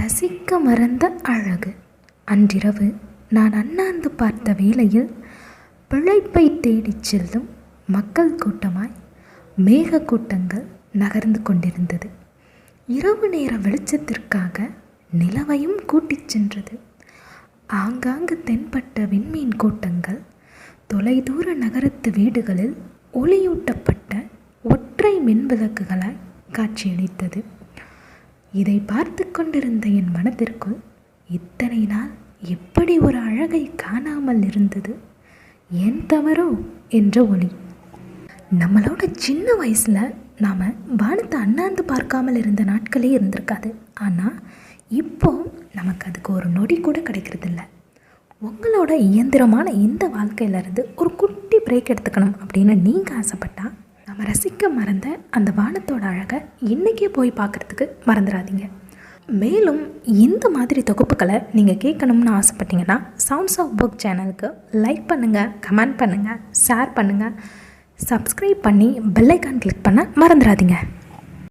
ரசிக்க மறந்த அழகு. அன்றிரவு நான் அண்ணாந்து பார்த்த வேளையில் பிழைப்பை தேடிச் செல்லும் மக்கள் கூட்டமாய் மேகக்கூட்டங்கள் நகர்ந்து கொண்டிருந்தது. இரவு நேர வெளிச்சத்திற்காக நிலவையும் கூட்டிச் சென்றது. ஆங்காங்கு தென்பட்ட விண்மீன் கூட்டங்கள் தொலைதூர நகரத்து வீடுகளில் ஒளியூட்டப்பட்ட ஒற்றை மின்விளக்குகளாய் காட்சியளித்தது. இதை பார்த்து கொண்டிருந்த என் மனதிற்குள் இத்தனை நாள் எப்படி ஒரு அழகை காணாமல் இருந்தது, ஏன் தவறோ என்ற ஒளி. நம்மளோட சின்ன வயசில் நாம் வானத்தை அண்ணாந்து பார்க்காமல் இருந்த நாட்களே இருந்திருக்காது. ஆனால் இப்போ நமக்கு அதுக்கு ஒரு நொடி கூட கிடைக்கிறதில்ல. உங்களோட இயந்திரமான இந்த வாழ்க்கையிலேருந்து ஒரு குட்டி பிரேக் எடுத்துக்கணும் அப்படின்னு நீங்கள் ஆசைப்பட்டால் நம்ம ரசிக்க மறந்த அந்த வானத்தோட அழகை இன்றைக்கே போய் பார்க்குறதுக்கு மறந்துடாதீங்க. மேலும் இந்த மாதிரி தொகுப்புகளை நீங்கள் கேட்கணும்னு ஆசைப்பட்டீங்கன்னா சவுண்ட்ஸ் ஆஃப் புக் சேனலுக்கு லைக் பண்ணுங்கள், கமெண்ட் பண்ணுங்கள், ஷேர் பண்ணுங்கள், சப்ஸ்கிரைப் பண்ணி பெல் ஐக்கான் கிளிக் பண்ண மறந்துடாதீங்க.